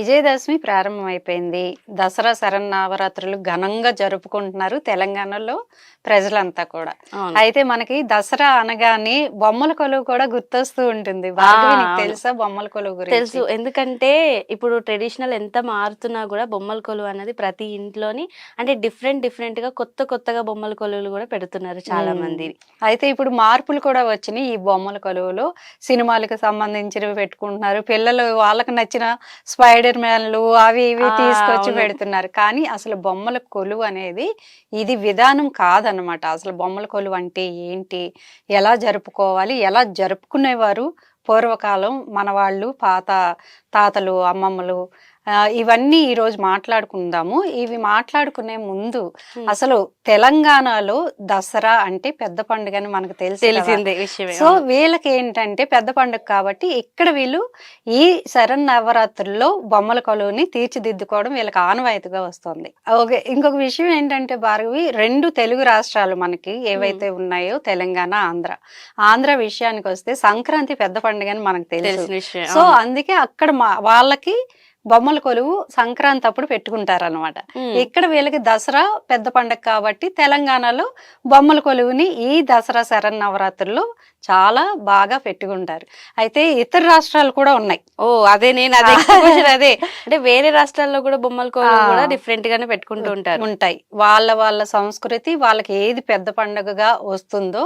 విజయదశమి ప్రారంభమైపోయింది. దసరా శరన్నవరాత్రులు ఘనంగా జరుపుకుంటున్నారు తెలంగాణలో ప్రజలంతా కూడా. అవును. అయితే మనకి దసరా అనగానే బొమ్మల కొలువు కూడా గుర్తొస్తూ ఉంటుంది. భార్గవి, నీకు అవును. తెలుసా బొమ్మల కొలువు గురించి? తెలుసు. ఎందుకంటే ఇప్పుడు ట్రెడిషనల్ ఎంత మారుతున్నా కూడా బొమ్మల కొలువు అనేది ప్రతి ఇంట్లోని అంటే డిఫరెంట్‌గా కొత్తగా బొమ్మల కొలువులు కూడా పెడుతున్నారు చాలా మంది. అయితే ఇప్పుడు మార్పులు కూడా వచ్చినాయి ఈ బొమ్మల కొలువులో. సినిమాలకు సంబంధించినవి పెట్టుకుంటున్నారు. పిల్లలు వాళ్ళకి నచ్చిన స్పైడర్ మ్యాన్లు అవి ఇవి తీసుకొచ్చి అవును. పెడుతున్నారు. కానీ అసలు బొమ్మల కొలువు అనేది ఇది విధానం కాదనమాట. అసలు బొమ్మల కొలువు అంటే ఏంటి? ఎలా జరుపుకోవాలి? ఎలా జరుపుకునేవారు పూర్వకాలం మన వాళ్ళు, పాత తాతలు, అమ్మమ్మలు. ఇవన్నీ ఈరోజు మాట్లాడుకుందాము. ఇవి మాట్లాడుకునే ముందు అసలు తెలంగాణలో దసరా అంటే పెద్ద పండుగని మనకు తెలిసిందే విషయమే. సో వీళ్ళకి ఏంటంటే పెద్ద పండుగ కాబట్టి ఇక్కడ వీళ్ళు ఈ శరన్నవరాత్రుల్లో బొమ్మల కొలువుని తీర్చిదిద్దుకోవడం వీళ్ళకి ఆనవాయితీగా వస్తుంది. ఓకే, ఇంకొక విషయం ఏంటంటే భార్గవి, 2 తెలుగు రాష్ట్రాలు మనకి ఏవైతే ఉన్నాయో తెలంగాణ, ఆంధ్ర. ఆంధ్ర విషయానికి వస్తే సంక్రాంతి పెద్ద పండుగని మనకు తెలుసు. తెలిసిన విషయం. సో అందుకే అక్కడ వాళ్ళకి బొమ్మల కొలువు సంక్రాంతి అప్పుడు పెట్టుకుంటారనమాట. ఇక్కడ వీళ్ళకి దసరా పెద్ద పండుగ కాబట్టి తెలంగాణలో బొమ్మల కొలువుని ఈ దసరా శరన్నవరాత్రుల్లో చాలా బాగా పెట్టుకుంటారు. అయితే ఇతర రాష్ట్రాలు కూడా ఉన్నాయి. అదే నేను అదే క్వశ్చన్ అదే. అంటే వేరే రాష్ట్రాల్లో కూడా బొమ్మల కొలువు కూడా డిఫరెంట్ గానే పెట్టుకుంటూ ఉంటాయి. వాళ్ళ సంస్కృతి వాళ్ళకి ఏది పెద్ద పండుగగా వస్తుందో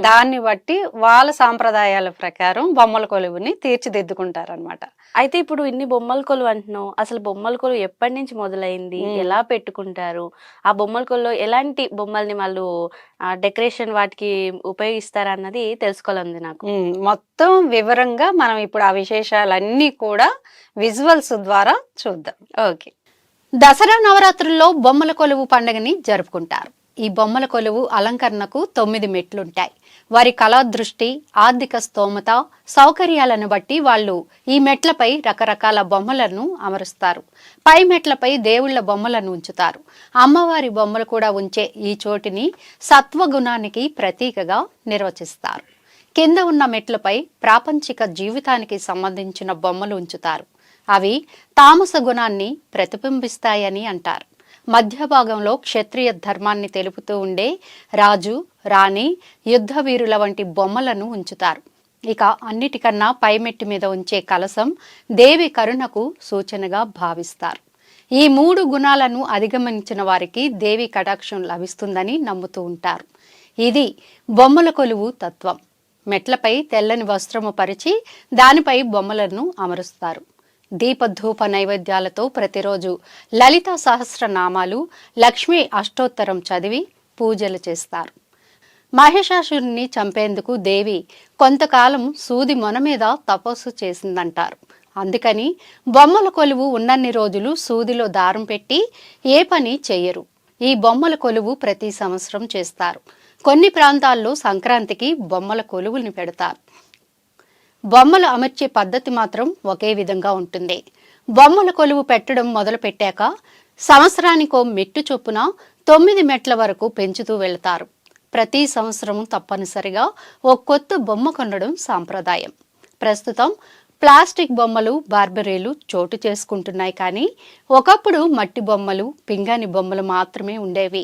దాన్ని బట్టి వాళ్ళ సాంప్రదాయాల ప్రకారం బొమ్మల కొలువుని తీర్చిదిద్దుకుంటారు అనమాట. అయితే ఇప్పుడు ఇన్ని బొమ్మల కొలువు అంటున్నావు, అసలు బొమ్మల కొలువు ఎప్పటి నుంచి మొదలైంది, ఎలా పెట్టుకుంటారు, ఆ బొమ్మల కొలువు ఎలాంటి బొమ్మల్ని వాళ్ళు డెకరేషన్ వాటికి ఉపయోగిస్తారు అన్నది తెలుసుకోవాలంది నాకు. మొత్తం వివరంగా మనం ఇప్పుడు ఆ విశేషాలన్నీ కూడా విజువల్స్ ద్వారా చూద్దాం. ఓకే. దసరా నవరాత్రుల్లో బొమ్మల కొలువు పండుగని జరుపుకుంటారు. ఈ బొమ్మల కొలువు అలంకరణకు 9 మెట్లుంటాయి. వారి కళాదృష్టి, ఆర్థిక స్తోమత, సౌకర్యాలను బట్టి వాళ్ళు ఈ మెట్లపై రకరకాల బొమ్మలను అమరుస్తారు. పై మెట్లపై దేవుళ్ల బొమ్మలను ఉంచుతారు. అమ్మవారి బొమ్మలు కూడా ఉంచే ఈ చోటిని సత్వగుణానికి ప్రతీకగా నిర్వచిస్తారు. కింద ఉన్న మెట్లపై ప్రాపంచిక జీవితానికి సంబంధించిన బొమ్మలు ఉంచుతారు. అవి తామస గుణాన్ని ప్రతిబింబిస్తాయని అంటారు. మధ్య భాగంలో క్షత్రియ ధర్మాన్ని తెలుపుతూ ఉండే రాజు, రాణి, యుద్ధ వీరుల వంటి బొమ్మలను ఉంచుతారు. ఇక అన్నిటికన్నా పైమెట్టు మీద ఉంచే కలశం దేవి కరుణకు సూచనగా భావిస్తారు. ఈ 3 గుణాలను అధిగమించిన వారికి దేవి కటాక్షం లభిస్తుందని నమ్ముతూ ఉంటారు. ఇది బొమ్మల కొలువు తత్వం. మెట్లపై తెల్లని వస్త్రము పరిచి దానిపై బొమ్మలను అమరుస్తారు. దీపధూప నైవేద్యాలతో ప్రతిరోజు లలితా సహస్రనామాలు, లక్ష్మీ అష్టోత్తరం చదివి పూజలు చేస్తారు. మహిషాసురుని చంపేందుకు దేవి కొంతకాలం సూది మొన మీద తపస్సు చేసిందంటారు. అందుకని బొమ్మల కొలువు ఉన్నన్ని రోజులు సూదిలో దారం పెట్టి ఏ పని చెయ్యరు. ఈ బొమ్మల కొలువు ప్రతి సంవత్సరం చేస్తారు. కొన్ని ప్రాంతాల్లో సంక్రాంతికి బొమ్మల కొలువుని పెడతారు. బొమ్మలు అమర్చే పద్ధతి మాత్రం ఒకే విధంగా ఉంటుంది. బొమ్మల కొలువు పెట్టడం మొదలు పెట్టాక సంవత్సరానికో మెట్టు చొప్పున 9 మెట్ల వరకు పెంచుతూ వెళతారు. ప్రతి సంవత్సరం తప్పనిసరిగా ఓ కొత్త బొమ్మ కొనడం సాంప్రదాయం. ప్రస్తుతం ప్లాస్టిక్ బొమ్మలు, బార్బరీలు చోటు చేసుకుంటున్నాయి. కానీ ఒకప్పుడు మట్టి బొమ్మలు, పింగాణి బొమ్మలు మాత్రమే ఉండేవి.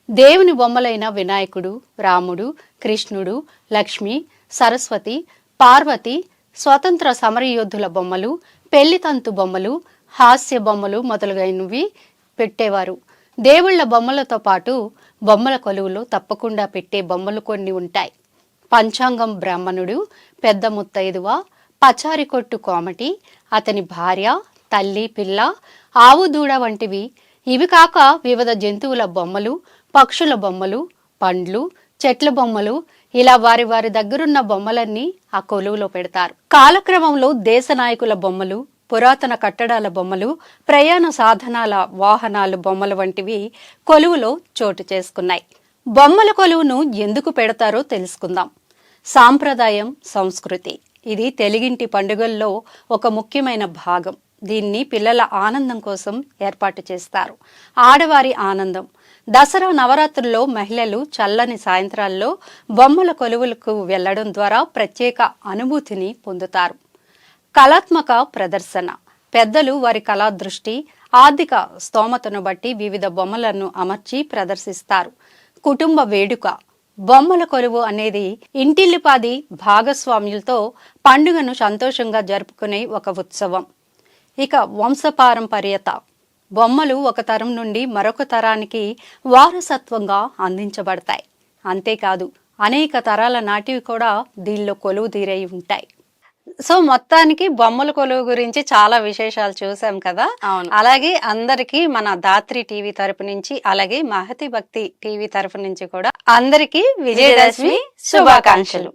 దేవుని బొమ్మలైన వినాయకుడు, రాముడు, కృష్ణుడు, లక్ష్మి, సరస్వతి, పార్వతి, స్వతంత్ర సమరయోధుల బొమ్మలు, పెళ్లితంతు బొమ్మలు, హాస్య బొమ్మలు మొదలైనవి పెట్టేవారు. దేవుళ్ల బొమ్మలతో పాటు బొమ్మల కొలువులో తప్పకుండా పెట్టే బొమ్మలు కొన్ని ఉంటాయి. పంచాంగం బ్రాహ్మణుడు, పెద్ద ముత్తైదువ, పచారి కొట్టు కోమటి, అతని భార్య, తల్లి, పిల్ల, ఆవు దూడ వంటివి. ఇవి కాక వివిధ జంతువుల బొమ్మలు, పక్షుల బొమ్మలు, పండ్లు, చెట్ల బొమ్మలు, ఇలా వారి దగ్గరున్న బొమ్మలన్నీ ఆ కొలువులో పెడతారు. కాలక్రమంలో దేశ నాయకుల బొమ్మలు, పురాతన కట్టడాల బొమ్మలు, ప్రయాణ సాధనాల వాహనాలు బొమ్మలు వంటివి కొలువులో చోటు చేసుకున్నాయి. బొమ్మల కొలువును ఎందుకు పెడతారో తెలుసుకుందాం. సాంప్రదాయం, సంస్కృతి. ఇది తెలుగింటి పండుగల్లో ఒక ముఖ్యమైన భాగం. దీన్ని పిల్లల ఆనందం కోసం ఏర్పాటు చేస్తారు. ఆడవారి ఆనందం. దసరా నవరాత్రుల్లో మహిళలు చల్లని సాయంత్రాల్లో బొమ్మల కొలువులకు వెళ్లడం ద్వారా ప్రత్యేక అనుభూతిని పొందుతారు. కళాత్మక ప్రదర్శన. పెద్దలు వారి కళా దృష్టి ఆర్థిక స్తోమతను బట్టి వివిధ బొమ్మలను అమర్చి ప్రదర్శిస్తారు. కుటుంబ వేడుక బొమ్మల కొలువు అనేది ఇంటిల్లిపాది భాగస్వామ్యులతో పండుగను సంతోషంగా జరుపుకునే ఒక ఉత్సవం. ఇక వంశపారంపర్యత బొమ్మలు ఒక తరం నుండి మరొక తరానికి వారసత్వంగా అందించబడతాయి. అంతేకాదు అనేక తరాల నాటివి కూడా దీనిలో కొలువు తీరై ఉంటాయి. సో మొత్తానికి బొమ్మల కొలువు గురించి చాలా విశేషాలు చూసాం కదా. అవును. అలాగే అందరికీ మన దాత్రి టీవీ తరపు నుంచి, అలాగే మహతి భక్తి టీవీ తరపు నుంచి కూడా అందరికీ విజయదశమి శుభాకాంక్షలు.